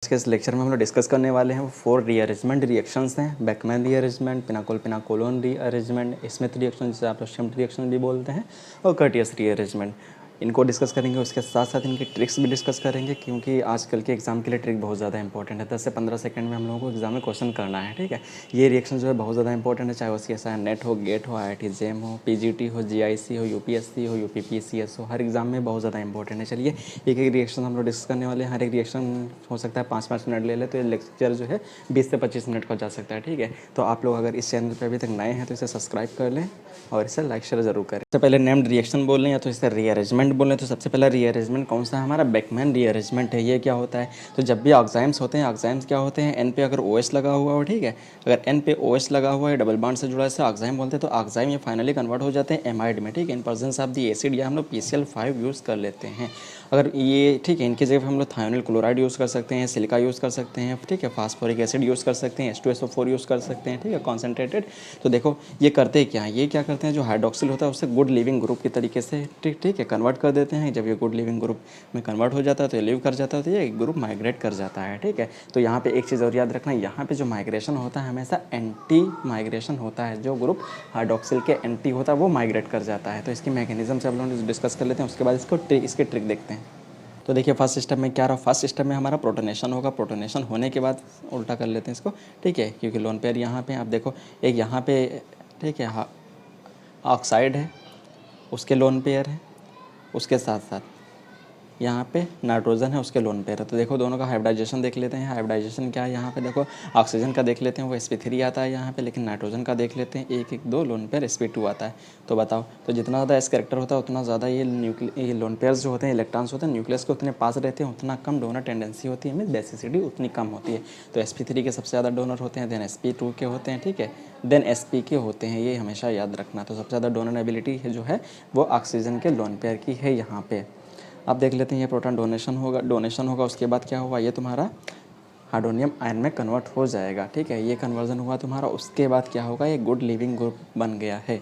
के इस लेक्चर में हम लोग डिस्कस करने वाले हैं वो 4 रीअरेंजमेंट रिएक्शंस हैं। Beckmann rearrangement, pinacolone rearrangement, Smith reaction जिसे आप लोग श्मिट रिएक्शन भी बोलते हैं, और कर्टियस रीअरेंजमेंट। इनको डिस्कस करेंगे, उसके साथ साथ इनकी ट्रिक्स भी डिस्कस करेंगे, क्योंकि आजकल के एग्जाम के लिए ट्रिक बहुत ज़्यादा इंपॉर्टेंट है। 10 से 15 सेकंड में हम लोगों को एग्जाम में क्वेश्चन करना है, ठीक है। ये रिएक्शन जो है बहुत ज़्यादा इंपॉर्टेंट है, चाहे वो CSIR नेट हो, गेट हो, IIT जेम हो, PGT हो, GIC हो, UPSC हो, UPPCS हो, हर एग्जाम में बहुत ज़्यादा इंपॉर्टेंट है। चलिए एक एक रिएक्शन हम लोग डिस्कस करने वाले हैं। हर एक रिएक्शन हो सकता है 5-5 मिनट ले ले, तो ये लेक्चर जो है 20 से 25 मिनट का जा सकता है, ठीक है। तो आप लोग अगर इस चैनल पर अभी तक नए हैं तो इसे सब्सक्राइब कर लें और इसे लाइक शेयर जरूर करें। सबसे पहले नेम्ड रिएक्शन बोल रहे हैं या तो इसे रीअरेंजमेंट बोल रहे हैं। तो सबसे पहला रीअरेंजमेंट कौन सा है हमारा? बेकमैन रीअरेंजमेंट है। ये क्या होता है? तो जब भी ऑक्साइम्स होते हैं, ऑक्साइम्स क्या होते हैं? एन पे अगर OH लगा हुआ हो, ठीक है, अगर एन पे OH लगा हुआ है, डबल बॉन्ड से जुड़ा है, इसे ऑक्साइम बोलते हैं। तो ऑक्साइम ये फाइनली कन्वर्ट हो जाते हैं एमाइड में, ठीक है, इन प्रेजेंस ऑफ दी एसिड, या हम लोग PCl5 यूज़ कर लेते हैं। अगर ये, ठीक है, इनकी जगह हम लोग थायोनिल क्लोराइड यूज़ कर सकते हैं, सिलिका यूज़ कर सकते हैं, ठीक है, फास्फोरिक एसिड यूज़ कर सकते हैं, H2SO4 यूज़ कर सकते हैं, ठीक है, कॉन्सेंट्रेटेड। तो देखो ये करते क्या हैं, ये क्या करते हैं, जो हाइड्रोक्सिल होता है उससे गुड लिविंग ग्रुप की तरीके से, ठीक है, कन्वर्ट कर देते हैं। जब ये गुड लिविंग ग्रुप में कन्वर्ट हो जाता है तो ये लिव कर जाता है, तो ये ग्रुप माइग्रेट कर जाता है, ठीक है। तो यहाँ पे एक चीज़ और याद रखना, यहाँ पे जो माइग्रेशन होता है हमेशा एंटी माइग्रेशन होता है। जो ग्रुप हाइड्रोक्सिल के एंटी होता है वो माइग्रेट कर जाता है। तो इसकी मैकेनिज्म से हम लोग डिस्कस कर लेते हैं, उसके बाद इसके ट्रिक देखते हैं। तो देखिए फर्स्ट स्टेप में क्या रहा, फर्स्ट स्टेप में हमारा प्रोटोनेशन होगा। प्रोटोनेशन होने के बाद उल्टा कर लेते हैं इसको, ठीक है, क्योंकि लोन पेयर यहाँ पे आप देखो, एक यहाँ पे, ठीक है, ऑक्साइड है, उसके लोन पेयर है, उसके साथ साथ यहाँ पे नाइट्रोजन है, उसके लोन पेयर है। तो देखो दोनों का हाइब्रिडाइजेशन देख लेते हैं। हाइब्रिडाइजेशन क्या है यहाँ पे, देखो ऑक्सीजन का देख लेते हैं, वो sp3 आता है यहाँ पे, लेकिन नाइट्रोजन का देख लेते हैं, 1-1-2 लोन पेयर sp2 आता है। तो बताओ, तो जितना ज़्यादा एस कैरेक्टर होता है उतना ज़्यादा ये लोन पेयर्स जो होते हैं, इलेक्ट्रॉन्स होते हैं, न्यूक्लियस के उतने पास रहते हैं, उतना कम डोनर टेंडेंसी होती है, मीन बेसिसिटी उतनी कम होती है। तो sp3 के सबसे ज़्यादा डोनर होते हैं, देन sp2 के होते हैं, ठीक है, देन sp के होते हैं। ये हमेशा याद रखना। तो सबसे ज़्यादा डोनर एबिलिटी जो है वो ऑक्सीजन के लोन पेयर की है यहाँ पे। अब देख लेते हैं, ये प्रोटॉन डोनेशन होगा, उसके बाद क्या होगा, ये तुम्हारा हाइड्रोनियम आयन में कन्वर्ट हो जाएगा, ठीक है, ये कन्वर्जन हुआ तुम्हारा। उसके बाद क्या होगा, ये गुड लिविंग ग्रुप बन गया है।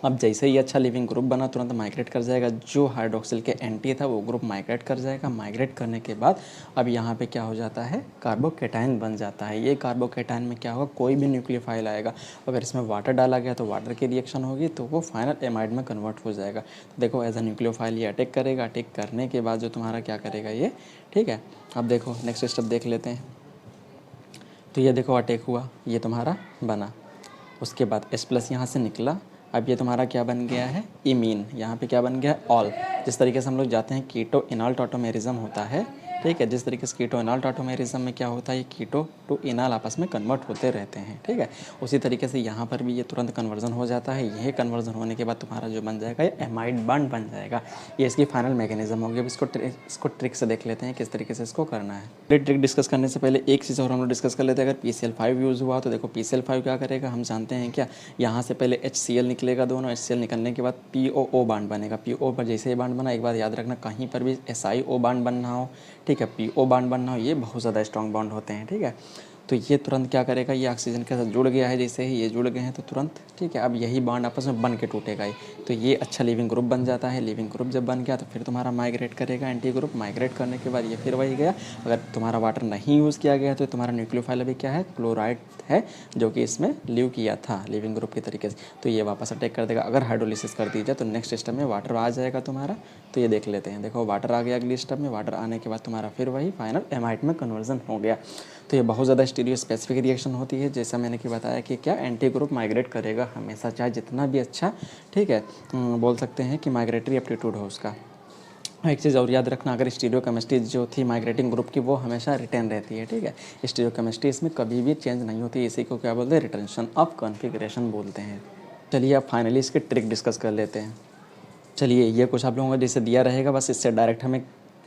अब जैसे ही अच्छा लिविंग ग्रुप बना तुरंत माइग्रेट कर जाएगा, जो हाइड्रोक्सिल के एंटी था वो ग्रुप माइग्रेट कर जाएगा। माइग्रेट करने के बाद अब यहाँ पे क्या हो जाता है, कार्बोकेटाइन बन जाता है। ये कार्बोकेटाइन में क्या होगा, कोई भी न्यूक्लियोफाइल आएगा, अगर इसमें वाटर डाला गया तो वाटर की रिएक्शन होगी, तो वो फाइनल एमाइड में कन्वर्ट हो जाएगा। तो देखो एज अ न्यूक्लियोफाइल ये अटैक करेगा, अटैक करने के बाद जो तुम्हारा क्या करेगा ये, ठीक है। अब देखो नेक्स्ट स्टेप देख लेते हैं। तो ये देखो अटैक हुआ, ये तुम्हारा बना, उसके बाद H+ यहाँ से निकला। अब ये तुम्हारा क्या बन गया है, इमीन। यहाँ पे क्या बन गया है, ऑल। जिस तरीके से हम लोग जाते हैं कीटो इनॉल टॉटोमेरिज्म होता है, ठीक है, जिस तरीके से कीटो इनॉल टॉटोमेरिज्म में क्या होता है, ये कीटो टू इनॉल आपस में कन्वर्ट होते रहते हैं, ठीक है। उसी तरीके से यहाँ पर भी ये तुरंत कन्वर्जन हो जाता है। यह कन्वर्जन होने के बाद तुम्हारा जो बन जाएगा ये एमाइड बॉन्ड बन जाएगा। ये इसकी फाइनल मैकेनिज्म होगी। अब इसको ट्रिक से देख लेते हैं किस तरीके से इसको करना है। ये ट्रिक डिस्कस करने से पहले एक चीज़ और हम लोग डिस्कस कर लेते हैं। अगर PCl5 यूज़ हुआ तो देखो PCl5 क्या करेगा, हम जानते हैं क्या, यहाँ से पहले HCl निकलेगा, दोनों HCl निकलने के बाद POO बॉन्ड बनेगा। PO पर जैसे ही बॉन्ड बना, एक बात याद रखना, कहीं पर भी SiO बॉन्ड बनना हो, ठीक है, PO बॉन्ड बनना हो, ये बहुत ज़्यादा स्ट्रॉन्ग बॉन्ड होते हैं, ठीक है। तो ये तुरंत क्या करेगा, ये ऑक्सीजन के साथ जुड़ गया है, जैसे ही ये जुड़ गए हैं तो तुरंत, ठीक है, अब यही बॉन्ड आपस में बन के टूटेगा ही। तो ये अच्छा लिविंग ग्रुप बन जाता है। लिविंग ग्रुप जब बन गया तो फिर तुम्हारा माइग्रेट करेगा एंटी ग्रुप। माइग्रेट करने के बाद ये फिर वही गया। अगर तुम्हारा वाटर नहीं यूज़ किया गया तो तुम्हारा न्यूक्लियोफाइल अभी क्या है, क्लोराइड है, जो कि इसमें लिव किया था लिविंग ग्रुप के तरीके से। तो ये वापस अटैक कर देगा। अगर हाइड्रोलिसिस कर दी जाए तो नेक्स्ट स्टेप में वाटर आ जाएगा तुम्हारा। तो ये देख लेते हैं, देखो वाटर आ गया अगली स्टेप में। वाटर आने के बाद तुम्हारा फिर वही फाइनल एमाइड में कन्वर्जन हो गया। तो ये बहुत ज़्यादा स्टीरियो स्पेसिफिक रिएक्शन होती है। जैसा मैंने कि बताया कि क्या एंटी ग्रुप माइग्रेट करेगा हमेशा, चाहे जितना भी अच्छा, ठीक है, बोल सकते हैं कि माइग्रेटरी एप्टीट्यूड हो उसका। एक चीज़ और याद रखना, अगर स्टीरियो केमिस्ट्री जो थी माइग्रेटिंग ग्रुप की वो हमेशा रिटेन रहती है, ठीक है। स्टीरियो केमिस्ट्री इसमें कभी भी चेंज नहीं होती। इसी को क्या बोलते हैं, रिटेंशन ऑफ कॉन्फिगरेशन बोलते हैं। चलिए अब फाइनली इसके ट्रिक डिस्कस कर लेते हैं। चलिए ये कुछ आप लोगों को जैसे दिया रहेगा, बस इससे डायरेक्ट हमें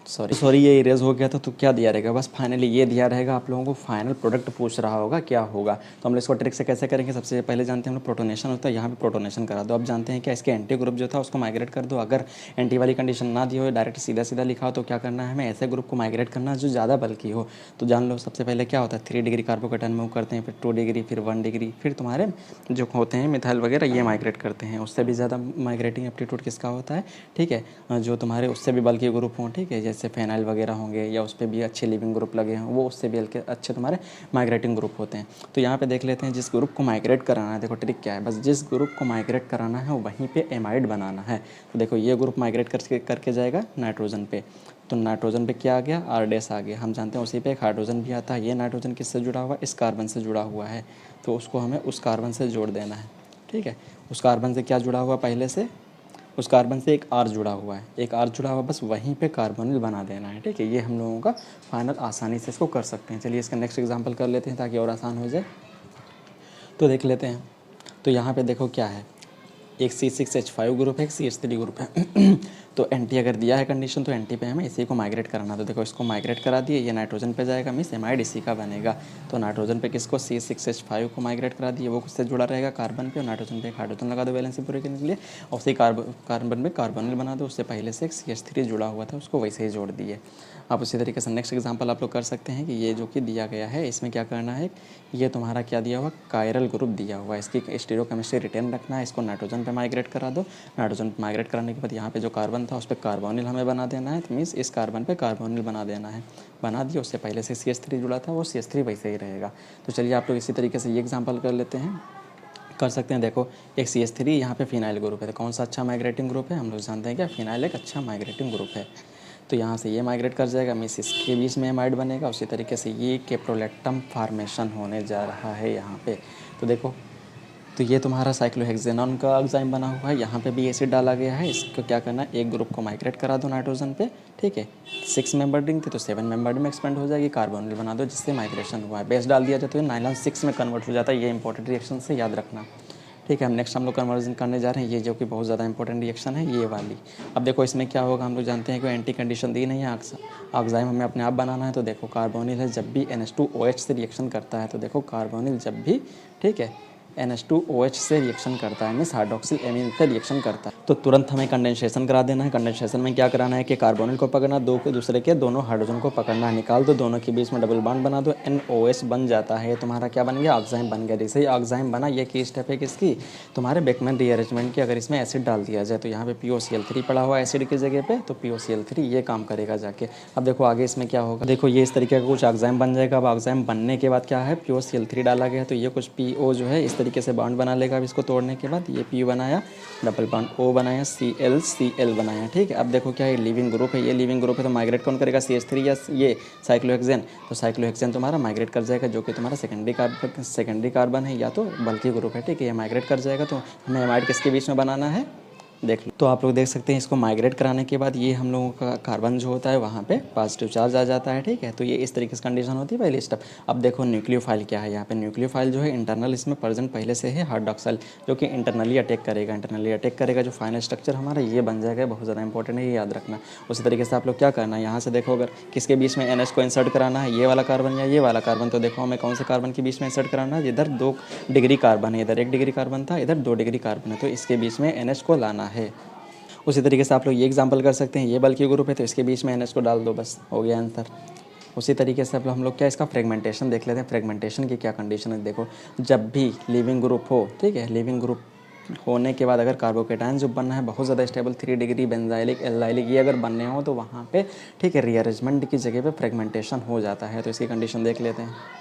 सॉरी ये इरेज हो गया था। तो क्या दिया रहेगा, बस फाइनली ये दिया रहेगा। आप लोगों को फाइनल प्रोडक्ट पूछ रहा होगा क्या होगा। तो हम लोग इसको ट्रिक से कैसे करेंगे, सबसे पहले जानते हैं हम लोग प्रोटोनेशन होता है, यहाँ पे प्रोटोनेशन करा दो। अब जानते हैं क्या, इसके एंटी ग्रुप जो था उसको माइग्रेट कर दो। अगर एंटी वाली कंडीशन ना दी हो, डायरेक्ट सीधा सीधा लिखा हो, तो क्या करना है, हमें ऐसे ग्रुप को माइग्रेट करना है जो ज़्यादा बल्कि हो। तो जान लो सबसे पहले क्या होता है, 3 डिग्री कार्बोकेटाइन मूव करते हैं, फिर 2 डिग्री, फिर 1 डिग्री, फिर तुम्हारे जो होते हैं मिथाइल वगैरह ये माइग्रेट करते हैं। उससे भी ज़्यादा माइग्रेटिंग एप्टीट्यूड किसका होता है, ठीक है, जो तुम्हारे उससे भी बल्कि ग्रुप हों, ठीक है, जैसे फेनाइल वगैरह होंगे या उस पर भी अच्छे लिविंग ग्रुप लगे हैं, वो उससे भी हल्के अच्छे तुम्हारे माइग्रेटिंग ग्रुप होते हैं। तो यहाँ पे देख लेते हैं जिस ग्रुप को माइग्रेट कराना है, देखो ट्रिक क्या है, बस जिस ग्रुप को माइग्रेट कराना है वहीं पे एमाइड बनाना है। तो देखो ये ग्रुप माइग्रेट करके जाएगा नाइट्रोजन पे, तो नाइट्रोजन पे क्या आ गया, आर डैश आ गया। हम जानते हैं उसी पे एक हाइड्रोजन भी आता है। ये नाइट्रोजन किससे जुड़ा हुआ है, इस कार्बन से जुड़ा हुआ है, तो उसको हमें उस कार्बन से जोड़ देना है। ठीक है, उस कार्बन से क्या जुड़ा हुआ पहले से, उस कार्बन से एक आर जुड़ा हुआ है, एक आर जुड़ा हुआ, बस वहीं पे कार्बोनिल बना देना है। ठीक है, ये हम लोगों का फाइनल आसानी से इसको कर सकते हैं। चलिए इसका नेक्स्ट एग्जांपल कर लेते हैं ताकि और आसान हो जाए। तो देख लेते हैं, तो यहाँ पे देखो क्या है, एक C6H5 ग्रुप है, एक CH3 ग्रुप है। तो एंटी अगर दिया है कंडीशन तो एंटी पे हमें इसी को माइग्रेट कराना। तो देखो इसको माइग्रेट करा दिए, ये नाइट्रोजन पे जाएगा, मीस एमाइड इसी का बनेगा। तो नाइट्रोजन पे किसको, C6H5 को माइग्रेट करा दिए, वो किससे जुड़ा रहेगा, कार्बन पे, और नाइट्रोजन पे एक हाइड्रोजन लगा दो वैलेंसी पूरे करने के लिए, और उसी कार्बन में कार्बोनिल बना दो। उससे पहले से एक CH3 जुड़ा हुआ था, उसको वैसे ही जोड़ दिए। आप उसी तरीके से नेक्स्ट एग्जाम्पल आप लोग कर सकते हैं कि ये जो कि दिया गया है इसमें क्या करना है, ये तुम्हारा क्या दिया हुआ, कायरल ग्रुप दिया हुआ है, इसकी स्टीरियोकेमिस्ट्री रिटेन रखना है, इसको नाइट्रोजन पे माइग्रेट करा दो। नाइट्रोजन पे माइग्रेट कराने के बाद यहाँ पे जो कार्बन था उस पर कार्बोनिल हमें बना देना है, तो मीन्स इस कार्बन पे कार्बोनिल बना देना है। बना दिया, उससे पहले से CH3 जुड़ा था, वो CH3 वैसे ही रहेगा। तो चलिए आप लोग इसी तरीके से ये एग्जाम्पल कर लेते हैं, कर सकते हैं। देखो एक CH3 यहाँ पे फिनाइल ग्रुप है, तो कौन सा अच्छा माइग्रेटिंग ग्रुप है, हम लोग जानते हैं क्या, फिनाइल एक अच्छा माइग्रेटिंग ग्रुप है। तो यहाँ से ये माइग्रेट कर जाएगा, मीन्स इसके बीच में एमाइड बनेगा। उसी तरीके से ये केप्रोलेक्टम फार्मेशन होने जा रहा है यहाँ पे। तो देखो, तो ये तुम्हारा साइक्लोहेक्सेनॉन का एंजाइम बना हुआ है, यहाँ पे भी एसिड डाला गया है। इसको क्या करना है, एक ग्रुप को माइग्रेट करा दो नाइट्रोजन पे। ठीक है, 6 मेंबर रिंग थी तो 7 मेंबर में एक्सपेंड हो जाएगी, कार्बोनिल बना दो जिससे माइग्रेशन हुआ है। बेस डाल दिया जाए तो ये नाइलॉन 6 में कन्वर्ट हो जाता है। ये इंपॉर्टेंट रिएक्शन से याद रखना। ठीक है, हम लोग कन्वर्जन करने जा रहे हैं, ये जो कि बहुत ज़्यादा इंपॉर्टेंट रिएक्शन है ये वाली। अब देखो इसमें क्या होगा, हम लोग जानते हैं कि एंटी कंडीशन दी नहीं है, ऑक्साइम हमें अपने आप बनाना है। तो देखो कार्बोनिल है, जब भी NH2OH से रिएक्शन करता है, तो देखो कार्बोनिल जब भी, ठीक है, NH2OH से रिएक्शन करता है, मीन्स हाइड्रोक्सिल एमीन से रिएक्शन करता है, तो तुरंत हमें कंडेंसेशन करा देना है। कंडेंसेशन में क्या कराना है कि कार्बोनिल को पकड़ना, दो के दूसरे के दोनों हाइड्रोजन को पकड़ना है, निकाल दो, दोनों के बीच में डबल बॉन्ड बना दो, NOH बन जाता है। ये तुम्हारा क्या बन गया, ऑक्साइम बन गया। जैसे ही ऑक्साइम बना, ये की स्टेप है किसकी, तुम्हारे बेकमैन रीअरेंजमेंट की। अगर इसमें एसिड डाल दिया जाए तो यहाँ पे POCl3 पड़ा हुआ है एसिड की जगह पे, तो POCl3 ये काम करेगा जाके। अब देखो आगे इसमें क्या होगा, देखो ये इस तरीके का कुछ ऑक्साइम बन जाएगा। अब ऑक्साइम बनने के बाद क्या है, POCl3 डाला गया, तो ये कुछ PO जो है इस तरीके से बॉन्ड बना लेगा। अब इसको तोड़ने के बाद ये P बनाया, डबल बॉन्ड O बनाया, CL बनाया। ठीक है, अब देखो क्या है, लिविंग ग्रुप है, ये लिविंग ग्रुप है, तो माइग्रेट कौन करेगा, CH3 या ये साइक्लोहेक्सेन। तो साइक्लोहेक्सेन तुम्हारा माइग्रेट कर जाएगा, जो कि तुम्हारा सेकेंडरी कार्बन है या तो बल्कि ग्रुप है। ठीक है, ये माइग्रेट कर जाएगा। तो हमें एमाइड किसके बीच में बनाना है, देख लो। तो आप लोग देख सकते हैं इसको माइग्रेट कराने के बाद ये हम लोगों का कार्बन जो होता है वहाँ पे पॉजिटिव चार्ज आ जाता है। ठीक है, तो ये इस तरीके से कंडीशन होती है पहली स्टेप। अब देखो न्यूक्लियोफाइल क्या है, यहाँ पे न्यूक्लियोफाइल जो है इंटरनल इसमें प्रेजेंट पहले से है हाइड्रोक्साइल, जो कि इंटरनली अटैक करेगा। जो फाइनल स्ट्रक्चर हमारा ये बन जाएगा, बहुत ज़्यादा इंपॉर्टेंट है, ये याद रखना। उसी तरीके से आप लोग क्या करना है, यहाँ से देखो अगर किसके बीच में NH को इंसर्ट कराना है, ये वाला कार्बन या ये वाला कार्बन, तो देखो हमें कौन से कार्बन के बीच में इंसर्ट कराना है, इधर 2 डिग्री कार्बन है, इधर 1 डिग्री कार्बन था, इधर 2 डिग्री कार्बन है, तो इसके बीच में NH को लाना है। उसी तरीके से आप लोग ये एग्जांपल कर सकते हैं, ये बल्कि ग्रुप है तो इसके बीच में NH को डाल दो, बस हो गया आंसर। उसी तरीके से हम लोग क्या इसका फ्रेगमेंटेशन देख लेते हैं। फ्रेगमेंटेशन की क्या कंडीशन है, देखो जब भी लिविंग ग्रुप हो, ठीक है, लिविंग ग्रुप होने के बाद अगर कार्बोकेटाइन जो बनना है बहुत ज़्यादा स्टेबल 3 डिग्री बेंजाइलिक एल्डाइलिक ये अगर बनने हो तो वहाँ पे, ठीक है, रीअरेंजमेंट की जगह पे फ्रेगमेंटेशन हो जाता है। तो इसकी कंडीशन देख लेते हैं।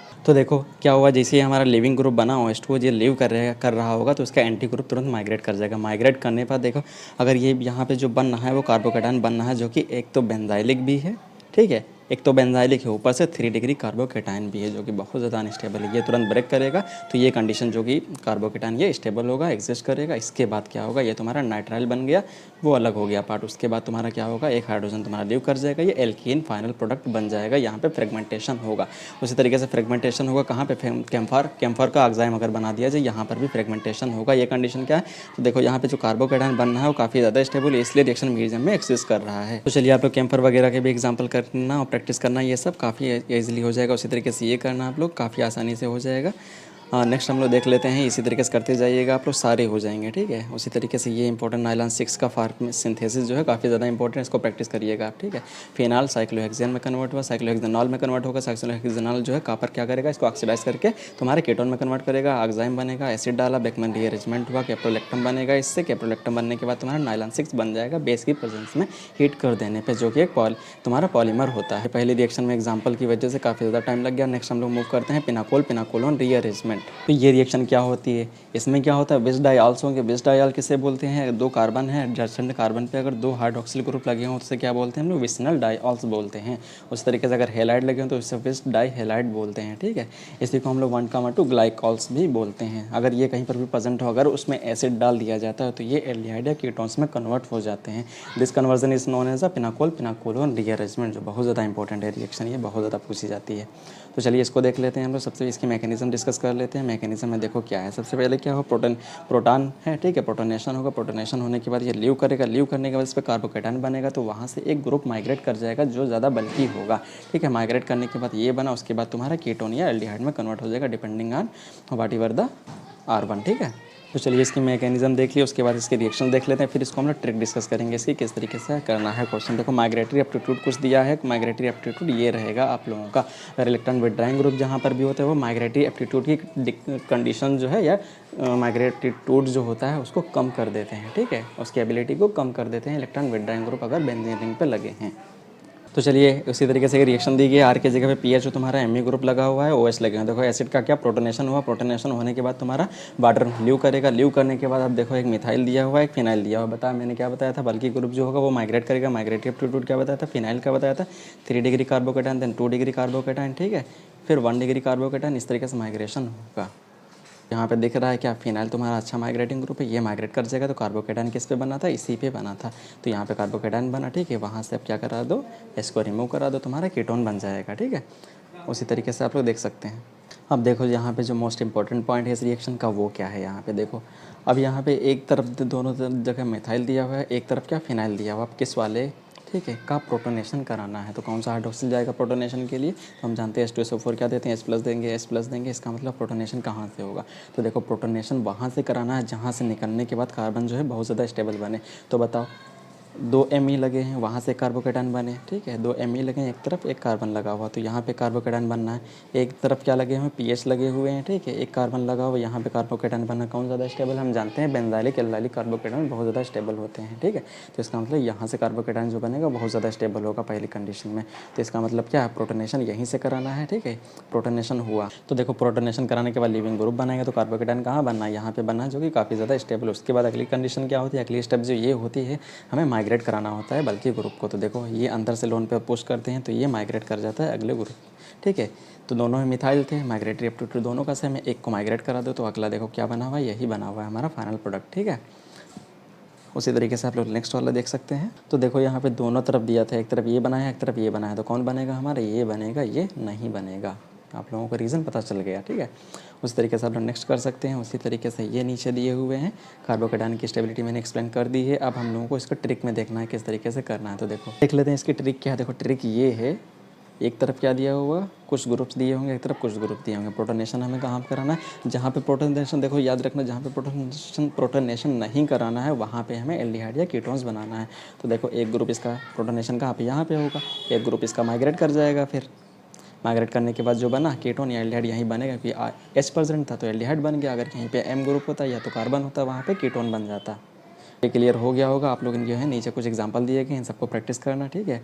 तो देखो क्या हुआ, जैसे ही हमारा लिविंग ग्रुप बना हो, H2O ये लिव कर रहा होगा तो उसका एंटी ग्रुप तुरंत माइग्रेट कर जाएगा। माइग्रेट करने पर देखो अगर ये यहाँ पे जो बनना है वो कार्बोकेटाइन बनना है, जो कि एक तो बेंजाइलिक भी है, ठीक है, एक तो बेंजाइलिक है, ऊपर से 3 डिग्री कार्बोकेटाइन भी है, जो कि बहुत ज़्यादा अनस्टेबल है। ये तुरंत ब्रेक करेगा, तो ये कंडीशन जो कि कार्बोकेटाइन ये स्टेबल होगा, एग्जिस्ट करेगा। इसके बाद क्या होगा, ये तुम्हारा नाइट्राइल बन गया, वो अलग हो गया पार्ट। उसके बाद तुम्हारा क्या होगा, एक हाइड्रोजन तुम्हारा लीव कर जाएगा, ये एल्कीन फाइनल प्रोडक्ट बन जाएगा। यहाँ पे फ्रेगमेंटेशन होगा। उसी तरीके से फ्रेगमेंटेशन होगा कहाँ पे, कैम्फर का ऑक्साइम अगर बना दिया जाए, यहाँ पर भी फ्रेगमेंटेशन होगा। ये कंडीशन क्या है, तो देखो यहाँ पे जो कार्बोकेटाइन बनना है वो काफ़ी ज़्यादा स्टेबल है, इसलिए रिएक्शन मीडियम में एक्सिस्ट कर रहा है। तो चलिए आप लोग कैम्फर वगैरह के भी एग्जाम्पल करना और प्रैक्टिस करना, ये सब काफ़ी ईजिली हो जाएगा। उसी तरीके से ये करना आप लोग काफ़ी आसानी से हो जाएगा। नेक्स्ट हम लोग देख लेते हैं, इसी तरीके से करते जाइएगा आप लोग, सारे हो जाएंगे, ठीक है। उसी तरीके से ये इंपॉर्टेंट नाइलॉन 6 का फार्म सिंथेसिस जो है काफ़ी ज़्यादा इंपॉर्टेंट है, इसको प्रैक्टिस करिएगा आप, ठीक है। फिनाल साइक्लोहेक्सेन में कन्वर्ट हुआ, साइक्लोहेक्सेनॉल में कन्वर्ट होगा, साइक्लोहेक्सेनॉल जो है कॉपर क्या करेगा, इसको ऑक्सीडाइज करके तुम्हारे कीटोन में कन्वर्ट करेगा, ऑक्साइम बनेगा, एसिड डाला, बेकमैन रीअरेंजमेंट हुआ, कैप्रोलेक्टम बनेगा, इससे कैप्रोलेक्टम बनने के बाद तुम्हारा नाइलॉन 6 बन जाएगा बेस की प्रेजेंस में हीट कर देने पे, जो कि एक तुम्हारा पॉलीमर होता है। पहली रिएक्शन में एग्जांपल की वजह से काफ़ी ज़्यादा टाइम लग गया। नेक्स्ट हम लोग मूव करते हैं पिनाकोल पिनाकोलोन रीअरेंजमेंट। तो ये रिएक्शन क्या होती है, इसमें क्या होता है, विस डाइऑल्स होंगे। विस डाइऑल किसे बोलते हैं, दो कार्बन है, एडजेसेंट कार्बन पे अगर दो हाइड्रोक्सिल ग्रुप लगे हों उससे क्या बोलते हैं हम लोग, विसिनल डाइऑल्स बोलते हैं। उस तरीके से अगर हेलाइड लगे हों तो इससे विस डाई हेलाइड बोलते हैं, ठीक है। इसी को हम लोग 1,2 ग्लाइकॉल्स भी बोलते हैं। अगर ये कहीं पर भी प्रेजेंट हो, अगर उसमें एसिड डाल दिया जाता है तो ये एल्डिहाइड या कीटोन्स में कन्वर्ट हो जाते हैं। This conversion is known as a pinacol pinacolone rearrangement, जो बहुत ज़्यादा इंपॉर्टेंट है रिएक्शन, ये बहुत ज़्यादा पूछी जाती है। तो चलिए इसको देख लेते हैं हम लोग। सबसे इसकी मैकेनिज्म डिस्कस कर लेते हैं। मैकेनिज्म में देखो क्या है, सबसे पहले क्या हो, प्रोटॉन है, ठीक है, प्रोटोनेशन होगा। प्रोटोनेशन होने के बाद ये लीव करेगा, लीव करने के बाद इस पर कार्बोकेटाइन बनेगा, तो वहाँ से एक ग्रुप माइग्रेट कर जाएगा जो ज़्यादा बल्कि होगा, ठीक है। माइग्रेट करने के बाद ये बना, उसके बाद तुम्हारा कीटोन या एल्डिहाइड में कन्वर्ट हो जाएगा depending on what ever the R1, ठीक है। तो चलिए इसकी मैकेनिज्म देख लिया, उसके बाद इसके रिएक्शन देख लेते हैं, फिर इसको हम लोग ट्रिक डिस्कस करेंगे इसकी किस तरीके से करना है। क्वेश्चन देखो, माइग्रेटरी एप्टीट्यूड कुछ दिया है, माइग्रेटरी एप्टीट्यूड ये रहेगा आप लोगों का। अगर इलेक्ट्रॉन विड्राइंग ग्रुप जहाँ पर भी होता है वो माइग्रेटरी एप्टीट्यूड की कंडीशन जो है या माइग्रेटिट्यूड जो होता है उसको कम कर देते हैं, ठीक है, उसकी एबिलिटी को कम कर देते हैं इलेक्ट्रॉन विड्राइंग ग्रुप अगर बेंजीन रिंग पे लगे हैं। तो चलिए उसी तरीके से रिएक्शन दी गई है। आर के जगह पे पी एच तुम्हारा एम ग्रुप लगा हुआ है, ओ एस लगे हैं। देखो एसिड का क्या प्रोटोनेशन हुआ, प्रोटोनेशन होने के बाद तुम्हारा वाटर लीव करेगा, लीव करने के बाद अब देखो एक मिथाइल दिया हुआ है, एक फिनाइल दिया हुआ है। बताया मैंने क्या बताया था, बल्कि ग्रुप जो होगा वो माइग्रेट करेगा। माइग्रेटिव एप्टीट्यूड क्या बताया था, फिनाइल का बताया था 3 degree carbocation, then 2 degree carbocation, ठीक है, फिर 1 डिग्री कार्बोकेटाइन, इस तरीके से माइग्रेशन होगा। यहाँ पे दिख रहा है क्या, फिनाइल तुम्हारा अच्छा माइग्रेटिंग ग्रुप है, ये माइग्रेट कर जाएगा तो कार्बोकेटाइन किस पे बना था, इसी पे बना था, तो यहाँ पे कार्बोकेटाइन बना, ठीक है। वहाँ से अब क्या करा दो, इसको रिमूव करा दो, तुम्हारा कीटोन बन जाएगा, ठीक है। उसी तरीके से आप लोग देख सकते हैं। अब देखो यहाँ पे जो मोस्ट इंपॉर्टेंट पॉइंट है इस रिएक्शन का वो क्या है, यहाँ पे देखो। अब यहाँ पे एक तरफ दोनों जगह मिथाइल दिया हुआ है, एक तरफ क्या फिनाइल दिया हुआ, अब किस वाले, ठीक है, का प्रोटोनेशन कराना है तो कौन सा हाइड्रोक्सिल जाएगा प्रोटोनेशन के लिए, तो हम जानते हैं H2SO4 क्या देते हैं, H+ देंगे, H+ देंगे, इसका मतलब प्रोटोनेशन कहाँ से होगा, तो देखो प्रोटोनेशन वहाँ से कराना है जहाँ से निकलने के बाद कार्बन जो है बहुत ज़्यादा स्टेबल बने। तो बताओ 2 Me लगे हैं, वहाँ से कार्बोकेटाइन बने, ठीक है, 2 Me लगे हैं, एक तरफ एक कार्बन लगा हुआ, तो यहाँ पे कार्बोकेटाइन बनना है। एक तरफ क्या लगे हुए हैं, पीएच लगे हुए हैं, ठीक है, एक कार्बन लगा हुआ, यहाँ पे कार्बोकेटाइन बनना, कौन ज़्यादा स्टेबल, हम जानते हैं बेंजाइलिक एल्डाइलिक कार्बोकेटाइन बहुत ज़्यादा स्टेबल होते हैं, ठीक है। तो इसका मतलब यहाँ से कार्बोकेटाइन जो बनेगा बहुत ज़्यादा स्टेबल होगा पहली कंडीशन में। तो इसका मतलब क्या है, प्रोटोनेशन यहीं से कराना है, ठीक है। प्रोटोनेशन हुआ तो देखो प्रोटोनेशन कराने के बाद लिविंग ग्रुप बनाएगा, तो कार्बोकेटाइन कहाँ बनना है, यहाँ पे बनना है, जो कि काफ़ी ज़्यादा स्टेबल। उसके बाद अगली कंडीशन क्या होती है, अगली स्टेप जो ये होती है, हमें माइग्रेट कराना होता है बल्कि ग्रुप को। तो देखो ये अंदर से लोन पे पुश करते हैं तो ये माइग्रेट कर जाता है अगले ग्रुप, ठीक है। तो दोनों ही मिथाइल थे, माइग्रेटरी एप्टीट्यूड दोनों का सेम है, एक को माइग्रेट करा दो तो अगला देखो क्या बना हुआ है, यही बना हुआ है हमारा फाइनल प्रोडक्ट, ठीक है। उसी तरीके से आप लोग नेक्स्ट वाला देख सकते हैं। तो देखो यहाँ पे दोनों तरफ दिया था, एक तरफ ये बना है, एक तरफ ये बना है, तो कौन बनेगा हमारा, ये बनेगा, ये नहीं बनेगा। आप लोगों को रीज़न पता चल गया, ठीक है। उस तरीके से आप लोग नेक्स्ट कर सकते हैं। उसी तरीके से ये नीचे दिए हुए हैं, कार्बोकेटाइन की स्टेबिलिटी मैंने एक्सप्लेन कर दी है। अब हम लोगों को इसको ट्रिक में देखना है किस तरीके से करना है, तो देखो देख लेते हैं इसकी ट्रिक क्या है। देखो ट्रिक ये है, एक तरफ क्या दिया हुआ, कुछ ग्रुप्स दिए होंगे, एक तरफ कुछ ग्रुप दिए होंगे। प्रोटोनेशन हमें कहाँ पर कराना है, जहाँ पे प्रोटोनेशन, देखो याद रखना, जहाँ पे प्रोटोनेशन नहीं कराना है वहाँ पे हमें एल्डिहाइड या कीटोन्स बनाना है। तो देखो एक ग्रुप इसका प्रोटोनेशन कहाँ पे, यहाँ पे होगा, एक ग्रुप इसका माइग्रेट कर जाएगा, फिर माइग्रेट करने के बाद जो बना कीटोन या एल्डिहाइड यहीं बनेगा, क्योंकि H% था तो एल्डिहाइड बन गया। अगर कहीं पे M ग्रुप होता या तो कार्बन होता, वहाँ पे कीटोन बन जाता। ये क्लियर हो गया होगा। आप लोग जो है नीचे कुछ एग्जांपल दिए गए, इन सबको प्रैक्टिस करना, ठीक है।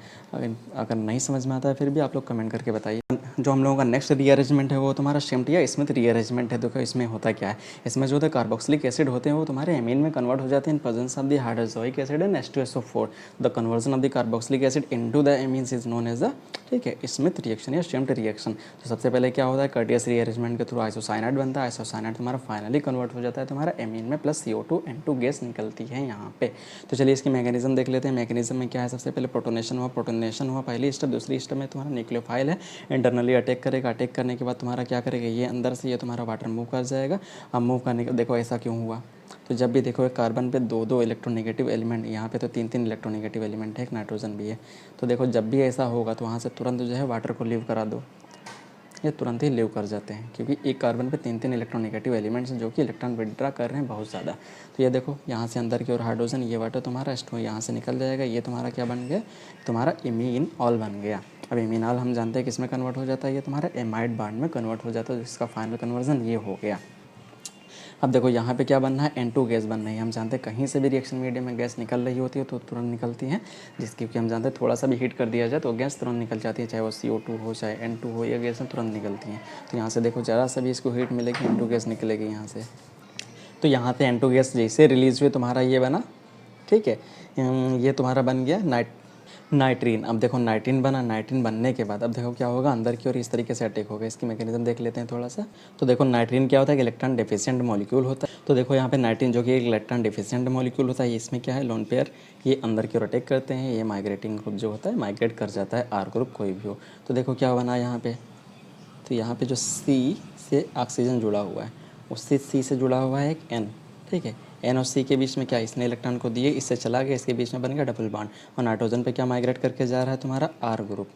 अगर नहीं समझ में आता है फिर भी आप लोग कमेंट करके बताइए। जो हम लोगों का नेक्स्ट रीअरेंजमेंट है वो तुम्हारा शिम्ट या स्मिथ रीअरेंजमेंट है। देखो इसमें होता क्या है, इसमें जो होता है कार्बोक्सिलिक एसिड होते हैं वो तुम्हारे एमीन में कन्वर्ट हो जाते हैं in presence of the hydrazoic acid and H2SO4। The conversion of the carboxylic acid into the amines is known as the, ठीक है, स्मिथ रिएक्शन या शिम्ट रिएक्शन। तो सबसे पहले क्या होता है, कर्टियस रीअरेंजमेंट के थ्रू आइसोसाइनाइड बनता है। आइसोसाइनाइड तुम्हारा फाइनली कन्वर्ट हो जाता है तुम्हारा एमीन में, प्लस CO2 N2 गैस निकलती है यहाँ पे। तो चलिए इसकी मैकेनिज्म देख लेते हैं। मैकेनिज्म में क्या है, सबसे पहले प्रोटोनेशन हुआ, प्रोटोनेशन हुआ पहली स्टेप। दूसरी स्टेप में तुम्हारा न्यूक्लियोफाइल है, इंटरनली अटैक करेगा, अटैक करने के बाद तुम्हारा क्या करेगा, ये अंदर से ये तुम्हारा वाटर मूव कर जाएगा। अब मूव करने का देखो ऐसा क्यों हुआ, तो जब भी देखो एक कार्बन पे दो इलेक्ट्रोनेगेटिव एलिमेंट, यहाँ पे तो 3 इलेक्ट्रोनेगेटिव एलिमेंट है, एक नाइट्रोजन भी है। तो देखो जब भी ऐसा होगा तो वहाँ से तुरंत जो है वाटर को लीव करा दो, ये तुरंत ही लीव कर जाते हैं, क्योंकि एक कार्बन पे 3 इलेक्ट्रोनेगेटिव एलिमेंट्स हैं जो कि इलेक्ट्रॉन विड्रॉ कर रहे हैं बहुत ज़्यादा। तो ये देखो यहाँ से अंदर की ओर हाइड्रोजन, ये वाटर तुम्हारा यहाँ से निकल जाएगा, ये तुम्हारा क्या बन गया, तुम्हारा इमीन ऑल बन गया। अब इमीन ऑल हम जानते हैं किस में कन्वर्ट हो जाता है, ये तुम्हारा एमाइड बॉन्ड में कन्वर्ट हो जाता है, जिसका फाइनल कन्वर्जन ये हो गया। अब देखो यहाँ पे क्या बनना है, N2 गैस बन रही है। हम जानते हैं कहीं से भी रिएक्शन मीडियम में गैस निकल रही होती है तो तुरंत निकलती है, जिसकी कि हम जानते हैं थोड़ा सा भी हीट कर दिया जाए तो गैस तुरंत निकल जाती है, चाहे वो CO2 हो चाहे N2 हो, ये गैसें तुरंत निकलती हैं। तो यहाँ से देखो ज़रा सा भी इसको हीट मिलेगी, N2 गैस निकलेगी यहाँ से। तो यहाँ पे N2 गैस जैसे रिलीज हुई तुम्हारा ये बना, ठीक है, ये तुम्हारा बन गया नाइट्रीन। अब देखो नाइट्रीन बना, नाइट्रीन बनने के बाद अब देखो क्या होगा, अंदर की ओर इस तरीके से अटैक होगा। इसकी मैकेनिज्म देख लेते हैं थोड़ा सा। तो देखो नाइट्रीन क्या होता है कि इलेक्ट्रॉन डेफिशिएंट मॉलिक्यूल होता है। तो देखो यहाँ पे नाइट्रीन जो कि एक इलेक्ट्रॉन डेफिशिएंट मॉलिक्यूल होता है, इसमें क्या है, लोन पेयर, ये अंदर की ओर अटैक करते हैं। ये माइग्रेटिंग ग्रुप जो होता है माइग्रेट कर जाता है, आर ग्रुप कोई भी हो। तो देखो क्या बना यहाँ पे, तो यहाँ पे जो C से ऑक्सीजन जुड़ा हुआ है, उससे C से जुड़ा हुआ है एक N, ठीक है। N और C के बीच में क्या, इसने इलेक्ट्रॉन को दिए, इससे चला गया, इसके बीच में बन गया डबल बॉन्ड। और नाइट्रोजन पे क्या माइग्रेट करके जा रहा है तुम्हारा R ग्रुप,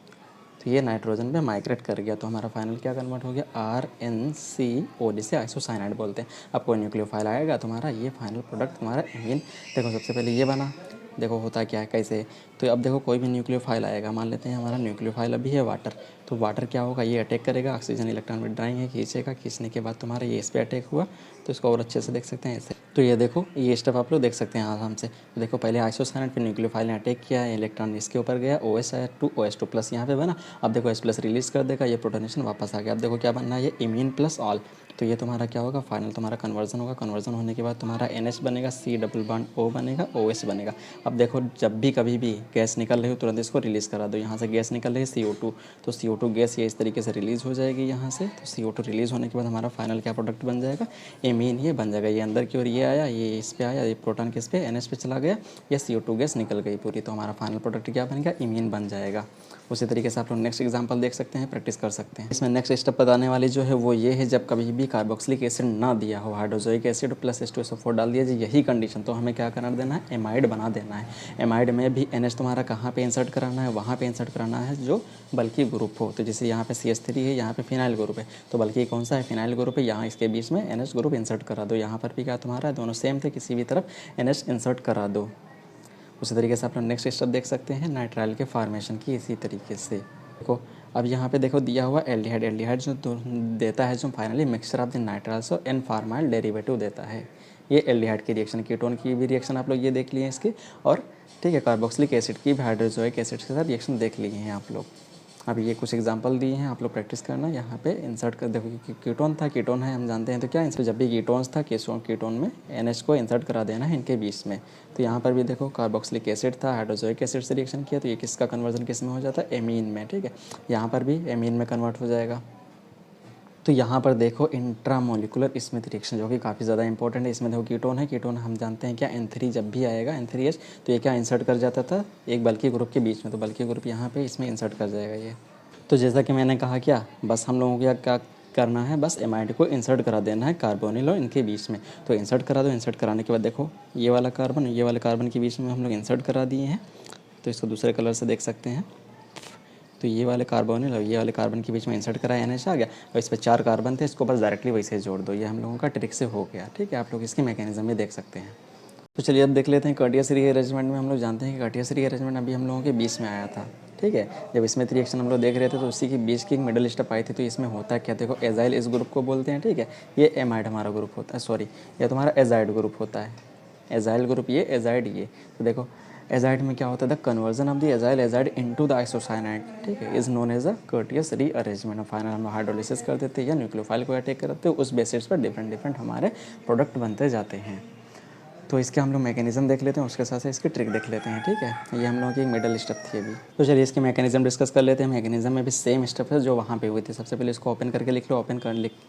तो ये नाइट्रोजन पे माइग्रेट कर गया। तो हमारा फाइनल क्या कन्वर्ट हो गया, RNCO, जिसे आइसोसाइनाइड बोलते हैं। अब कोई न्यूक्लियोफाइल आएगा तुम्हारा, ये फाइनल प्रोडक्ट तुम्हारा इमीन। देखो सबसे पहले ये बना, देखो होता क्या है कैसे। तो अब देखो कोई भी न्यूक्लियोफाइल आएगा, मान लेते हैं हमारा न्यूक्लियोफाइल अभी है वाटर, तो वाटर क्या होगा, ये अटैक करेगा, ऑक्सीजन इलेक्ट्रॉन विड्रॉइंग है, खींचेगा, खींचने के बाद तुम्हारा ये इस पर अटैक हुआ। तो इसको और अच्छे से देख सकते हैं ऐसे। तो ये देखो ये स्टेप आप लोग देख सकते हैं आराम से। तो देखो पहले आइसोसाइनाइड पे न्यूक्लियोफाइल ने अटैक किया, इलेक्ट्रॉन इसके ऊपर गया, OH आया, 2 OH2 प्लस यहाँ पे बना। अब देखो H प्लस रिलीज कर देगा, ये प्रोटोनेशन वापस आ गया। अब देखो क्या बनना है, ये इमीन प्लस ऑल। तो ये तुम्हारा क्या होगा, फाइनल तुम्हारा कन्वर्जन होगा। कन्वर्जन होने के बाद तुम्हारा NH बनेगा, C डबल बॉन्ड O बनेगा, OH बनेगा। अब देखो जब भी कभी भी गैस निकल रही हो तुरंत इसको रिलीज़ करा दो। यहाँ से गैस निकल रही है CO2, तो CO2 गैस ये इस तरीके से रिलीज़ हो जाएगी यहाँ से। तो CO2 रिलीज़ होने के बाद हमारा फाइनल क्या प्रोडक्ट बन जाएगा, एमीन ये बन जाएगा। ये अंदर की ओर ये आया, ये इस पे आया, ये प्रोटॉन किस पे, NH पे चला गया, ये CO2 गैस निकल गई पूरी। तो हमारा फाइनल प्रोडक्ट क्या बन गया, इमीन बन जाएगा। उसी तरीके से आप लोग नेक्स्ट एग्जांपल देख सकते हैं, प्रैक्टिस कर सकते हैं। इसमें नेक्स्ट स्टेप बताने वाली जो है वो ये है, जब कभी भी कार्बोक्सिलिक एसिड ना दिया हो, हाइड्रोजोइक एसिड प्लस H2SO4 डाल दिया, यही कंडीशन, तो हमें क्या कर देना है, एमाइड बना देना है। एमाइड में भी NH तुम्हारा कहाँ पे इंसर्ट कराना है, वहाँ पे इंसर्ट कराना है जो बल्कि ग्रुप हो। तो जैसे यहाँ पे CH3 है, यहाँ पे फिनाइल ग्रुप है, तो बल्कि कौन सा है, फिनाइल ग्रुप है, यहाँ इसके बीच में NH ग्रुप इंसर्ट करा दो। यहाँ पर भी क्या तुम्हारा दोनों सेम थे, किसी भी तरफ NH इंसर्ट करा दो। उसी तरीके से आप लोग नेक्स्ट स्टेप देख सकते हैं नाइट्राइल के फार्मेशन की, इसी तरीके से। देखो अब यहाँ पे देखो दिया हुआ एल्डिहाइड, एल्डिहाइड जो देता है, जो finally mixture of the nitriles और एन फार्माइल डेरिवेटिव देता है। ये एल्डिहाइड की रिएक्शन, कीटोन की भी रिएक्शन आप लोग ये देख लिए इसके, और ठीक है कार्बोक्सिलिक एसिड की भी हाइड्रोजोइक एसिड के साथ रिएक्शन देख लिए हैं आप लोग। अब ये कुछ एग्जांपल दिए हैं, आप लोग प्रैक्टिस करना। यहाँ पे इंसर्ट कर देखो कि कीटोन था, कीटोन है हम जानते हैं, तो क्या इंसर्ट, जब भी कीटोन्स था कीटोन में NH को इंसर्ट करा देना है इनके बीच में। तो यहाँ पर भी देखो कार्बोक्सिलिक एसिड था, हाइड्रोजोइक एसिड से रिएक्शन किया, तो ये किसका कन्वर्जन किस में हो जाता है, एमीन में, ठीक है। यहाँ पर भी एमीन में कन्वर्ट हो जाएगा। तो यहाँ पर देखो इंट्रामोलिकुलर स्मिथ रिएक्शन, जो कि काफ़ी ज़्यादा इंपॉर्टेंट है। इसमें देखो कीटोन है, कीटोन हम जानते हैं क्या, N3 जब भी आएगा N3H, तो ये क्या इंसर्ट कर जाता था एक बल्कि ग्रुप के बीच में, तो बल्कि ग्रुप यहाँ पे इसमें इंसर्ट कर जाएगा ये। तो जैसा कि मैंने कहा क्या, बस हम लोगों को क्या करना है, बस एमाइड को इंसर्ट करा देना है कार्बोनिल और इनके बीच में। तो इंसर्ट करा दो, इंसर्ट कराने के बाद देखो ये वाला कार्बन, ये वाले कार्बन के बीच में हम लोग इंसर्ट करा दिए हैं। तो इसको दूसरे कलर से देख सकते हैं। तो ये वाले कार्बोनिल और ये वाले कार्बन के बीच में इंसर्ट कराया, NH आ गया, और इस पर 4 कार्बन थे, इसको बस डायरेक्टली वैसे जोड़ दो। ये हम लोगों का ट्रिक से हो गया, ठीक है। आप लोग इसकी मैकेनिज्म भी देख सकते हैं। तो चलिए अब देख लेते हैं कर्टियस रीअरेंजमेंट में। हम लोग जानते हैं कि कर्टियस रीअरेंजमेंट अभी हम लोगों के बीच में आया था, ठीक है। जब स्मिथ रिएक्शन हम लोग देख रहे थे तो उसी के बीच की एक मिडल स्टेप आई थी। तो इसमें होता क्या, देखो एजाइल इस ग्रुप को बोलते हैं, ठीक है। ये एमाइड हमारा ग्रुप होता है, सॉरी ये तुम्हारा एजाइड ग्रुप होता है, एजाइल ग्रुप ये, एजाइड ये। तो देखो एजाइड में क्या होता है, the conversion of the acyl azide into the isocyanide, ठीक है, is known as a Curtius rearrangement. Final हम हाइड्रोलिसिस कर देते हैं या न्यूक्लियोफाइल को अटैक करते हैं, उस बेसिस पर डिफरेंट डिफरेंट हमारे प्रोडक्ट बनते जाते हैं। तो इसके हम लोग मैकेनिज्म देख लेते हैं, उसके साथ साथ इसकी ट्रिक देख लेते हैं, ठीक है। ये हम लोगों की एक मिडल स्टेप थी अभी। तो चलिए इसकी मैकेनिज्म डिस्कस कर लेते हैं। मैकेनिज्म में भी सेम स्टेप है जो वहाँ पे हुई थी। सबसे पहले इसको ओपन करके लिख लो। ओपन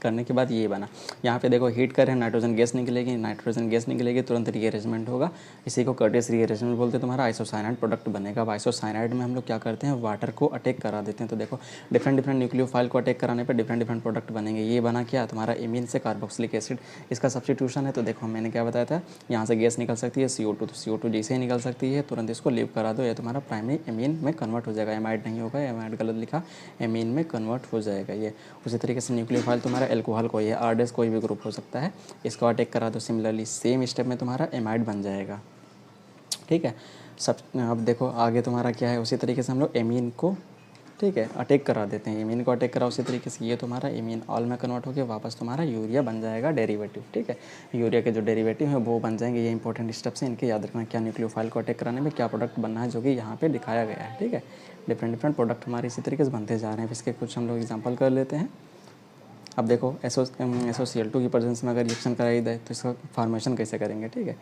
करने के बाद ये बना, यहाँ पे देखो हीट करें, नाइट्रोजन गैस निकलेगी, नाइट्रोजन गैस निकलेगी, तुरंत रीअरेंजमेंट होगा। इसी को कर्टियस रीअरेंजमेंट बोलते हैं। तुम्हारा आइसोसाइनाइड प्रोडक्ट बनेगा। अब आइसोसाइनाइड में हम लोग क्या करते हैं, वाटर को अटैक करा देते हैं। तो देखो डिफरेंट डिफरेंट न्यूक्लियोफाइल को अटैक कराने पर डिफरेंट डिफरेंट प्रोडक्ट बनेंगे। ये बना क्या, तुम्हारा इमीन से कार्बोक्सिलिक एसिड, इसका सब्स्टिट्यूशन है। तो देखो मैंने क्या बताया था, यहाँ यहाँ से गैस निकल सकती है CO2, तो CO2 जैसे ही निकल सकती है तुरंत इसको लीव करा दो, ये तुम्हारा प्राइमरी एमीन में कन्वर्ट हो जाएगा। एमाइड नहीं होगा, एमाइड गलत लिखा, एमीन में कन्वर्ट हो जाएगा ये। उसी तरीके से न्यूक्लियोफाइल तुम्हारा एल्कोहल कोई है, आरडेस कोई भी ग्रुप हो सकता है, इसको अटैक करा दो, सिमिलरली सेम स्टेप में तुम्हारा एमाइड बन जाएगा। ठीक है, सब अब देखो आगे तुम्हारा क्या है, उसी तरीके से हम लोग एमीन को, ठीक है, अटैक करा देते हैं, एमीन को अटैक करा उसी तरीके से ये तुम्हारा एमीन ऑल में कन्वर्ट होकर वापस तुम्हारा यूरिया बन जाएगा डेरिवेटिव। ठीक है, यूरिया के जो डेरिवेटिव है वो बन जाएंगे। ये इंपॉर्टेंट स्टेप्स हैं, इनके याद रखना क्या न्यूक्लियोफाइल को अटैक कराने में क्या प्रोडक्ट बनना है, जो कि यहाँ पे दिखाया गया है। ठीक है, डिफरेंट प्रोडक्ट हमारे इसी तरीके से बनते जा रहे हैं। इसके कुछ हम लोग एग्जाम्पल कर लेते हैं। अब देखो SOCl2 की प्रेजेंस में अगर रिएक्शन कराई जाए तो इसका फॉर्मेशन कैसे करेंगे। ठीक है,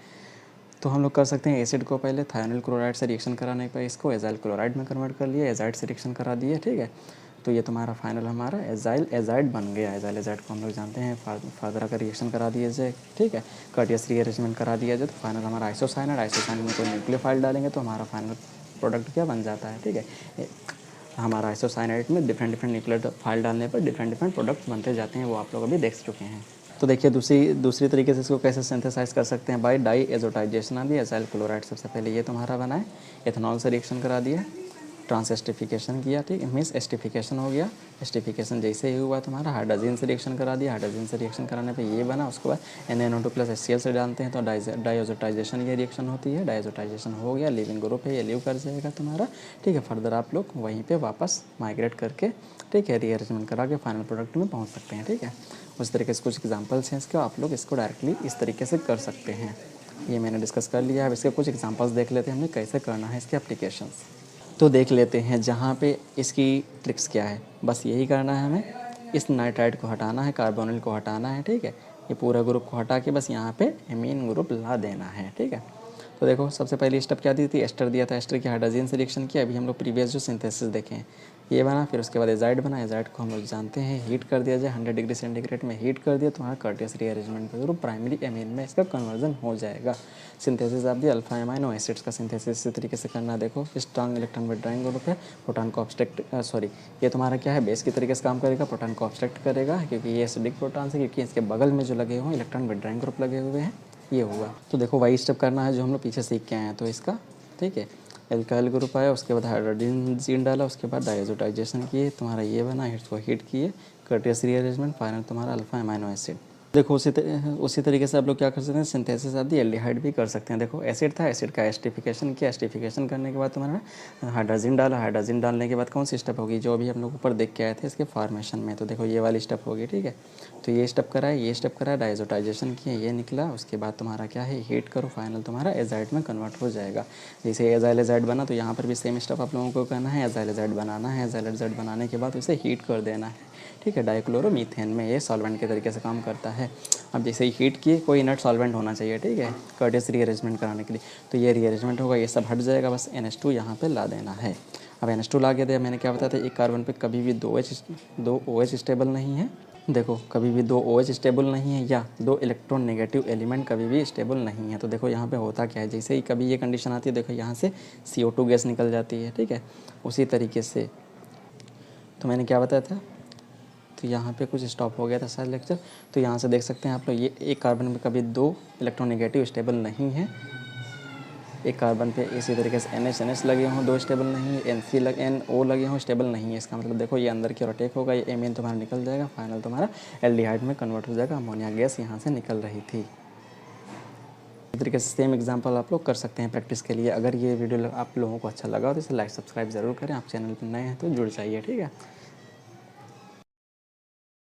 तो हम लोग कर सकते हैं एसिड को पहले थायोनिल क्लोराइड से रिएक्शन कराने पर इसको एजाइल क्लोराइड में कन्वर्ट कर लिया, एजाइड से रिएक्शन करा दिए। ठीक है, तो ये तुम्हारा फाइनल हमारा एजाइल एजाइड बन गया। एजाइल एजाइड को हम लोग जानते हैं, फादर का रिएक्शन करा दिए जाए। ठीक है, कर्टियस रीअरेंजमेंट करा दिया जाए तो फाइनल हमारा आइसोसाइनाइड, आइसोसाइनाइड में कोई न्यूक्लियोफाइल डालेंगे तो हमारा फाइनल प्रोडक्ट क्या बन जाता है। ठीक है, हमारा आइसोसाइनाइड में डिफरेंट न्यूक्लियोफाइल डालने पर डिफरेंट प्रोडक्ट बनते जाते हैं, वो आप लोग अभी देख चुके हैं। तो देखिए दूसरी तरीके से इसको कैसे सिंथेसाइज कर सकते हैं, बाय डाई एजोटाइजेशन आ दिया एसाइल क्लोराइड। सबसे पहले ये तुम्हारा बना है, एथेनॉल से रिएक्शन करा दिया, ट्रांसएस्टिफिकेशन किया। ठीक, मीन्स एस्टिफिकेशन हो गया। एस्टिफिकेशन जैसे ही हुआ तुम्हारा हाइड्रोजन से रिएक्शन करा दिया, हाइड्रोजन से रिएक्शन कराने पे ये बना। उसके बाद NaNO2 प्लस HCl से डालते हैं तो डाइएजोटाइजेशन ये रिएक्शन होती है। डाइएजोटाइजेशन हो गया, लिविंग ग्रुप है, ये लीव कर जाएगा तुम्हारा। ठीक है, फर्दर आप लोग वहीं पे वापस माइग्रेट करके, ठीक है, रीअरेंजमेंट करा के फाइनल प्रोडक्ट में पहुँच सकते हैं। ठीक है, उस तरीके से कुछ एग्जाम्पल्स हैं इसके, आप लोग इसको डायरेक्टली इस तरीके से कर सकते हैं। ये मैंने डिस्कस कर लिया है। अब इसके कुछ एग्जाम्पल्स देख लेते हैं हमने कैसे करना है इसके एप्लीकेशंस। तो देख लेते हैं जहाँ पे इसकी ट्रिक्स क्या है। बस यही करना है हमें, इस नाइट्राइड को हटाना है, कार्बोनिल को हटाना है। ठीक है, ये पूरा ग्रुप को हटा के बस यहाँ पे एमीन ग्रुप ला देना है। ठीक है, तो देखो सबसे पहली स्टेप क्या दी थी, एस्टर दिया था, एस्टर की हाइड्रोजन से रिएक्शन किया। अभी हम लोग प्रीवियस जो सिंथेसिस देखे हैं ये बना, फिर उसके बाद एजाइड बना। एजाइड को हम लोग जानते हैं हीट कर दिया जाए, 100 डिग्री सेंटीग्रेड में हीट कर दिया तो वहाँ कर्टियस रीअरेंजमेंट के थ्रू प्राइमरी एमीन में इसका कन्वर्जन हो जाएगा। सिंथेसिस आप दी अल्फा अमाइनो एसिड्स का सिंथेसिस इस तरीके से करना। देखो स्ट्रॉन्ग इलेक्ट्रॉन विड्रॉइंग ग्रुप है, प्रोटॉन को ऑब्स्ट्रक्ट ये तुम्हारा क्या है, बेस की तरीके से काम करेगा, प्रोटॉन को ऑब्स्ट्रक्ट करेगा क्योंकि ये एसिडिक प्रोटॉन है, क्योंकि इसके बगल में जो लगे हुए इलेक्ट्रॉन विड्रॉइंग ग्रुप लगे हुए हैं, ये हुआ। तो देखो वही स्टेप करना है जो हम लोग पीछे सीख के आए हैं। तो इसका, ठीक है, एल्काइल ग्रुप आया, उसके बाद हाइड्रोजन डाला, उसके बाद डाइएजोटाइजेशन किए, तुम्हारा ये बना, इसको हीट किए, कर्टियस रीअरेंजमेंट, फाइनल तुम्हारा अल्फा अमाइनो एसिड। देखो उसी तरीके से आप लोग क्या कर सकते हैं, सिंथेसिस आदि एल्डिहाइड भी कर सकते हैं। देखो एसिड था, एसिड का एस्टिफिकेशन किया, एस्टिफिकेशन करने के बाद तुम्हारा हाइड्रोजन डाला, हाइड्रोजन डालने के बाद कौन सी स्टेप होगी, जो अभी हम लोग ऊपर देख के आए थे इसके फॉर्मेशन में। तो देखो ये वाली स्टेप होगी। ठीक है, तो ये स्टेप कराए, ये स्टेप कराए, डाइएजोटाइजेशन किया, ये निकला, उसके बाद तुम्हारा क्या है, हीट करो, फाइनल तुम्हारा एजाइड में कन्वर्ट हो जाएगा। जैसे एजाइल एजाइड बना तो यहाँ पर भी सेम स्टेप आप लोगों को करना है, एजाइल एजाइड बनाना है, एजाइल एजाइड बनाने के बाद उसे हीट कर देना है। ठीक है, डाइक्लोरोमीथेन में ये सॉल्वेंट के तरीके से काम करता है। अब जैसे ही हीट किए, कोई इनर्ट सॉल्वेंट होना चाहिए। ठीक है, कर्टियस रीअरेंजमेंट कराने के लिए, तो ये रीअरेंजमेंट होगा, ये सब हट जाएगा, बस NH2 यहाँ पे ला देना है। अब NH2 ला के दिया, मैंने क्या बताया था, एक कार्बन पे कभी भी दो OH स्टेबल नहीं है। देखो कभी भी दो OH स्टेबल नहीं है, या दो इलेक्ट्रॉन नेगेटिव एलिमेंट कभी भी स्टेबल नहीं है। तो देखो यहाँ पे होता क्या है, जैसे ही कभी ये कंडीशन आती है, देखो यहाँ से CO2 गैस निकल जाती है। ठीक है, उसी तरीके से तो मैंने क्या बताया था, तो यहाँ पे कुछ स्टॉप हो गया था शायद लेक्चर। तो यहाँ से देख सकते हैं आप लोग, ये एक कार्बन में कभी दो इलेक्ट्रोनेगेटिव स्टेबल नहीं है। एक कार्बन पे इसी तरीके से NH लगे हों, दो स्टेबल नहीं है, NO लगे हों, स्टेबल नहीं है। इसका मतलब देखो ये अंदर की ओर अटैक होगा, ये एमीन तुम्हारा निकल जाएगा, फाइनल तुम्हारा एल्डिहाइड में कन्वर्ट हो जाएगा, अमोनिया गैस यहाँ से निकल रही थी। इस तरीके से सेम एग्जांपल आप लोग कर सकते हैं प्रैक्टिस के लिए। अगर ये वीडियो आप लोगों को अच्छा लगा तो इसे लाइक सब्सक्राइब ज़रूर करें। आप चैनल पर नए हैं तो जुड़ जाइए। ठीक है।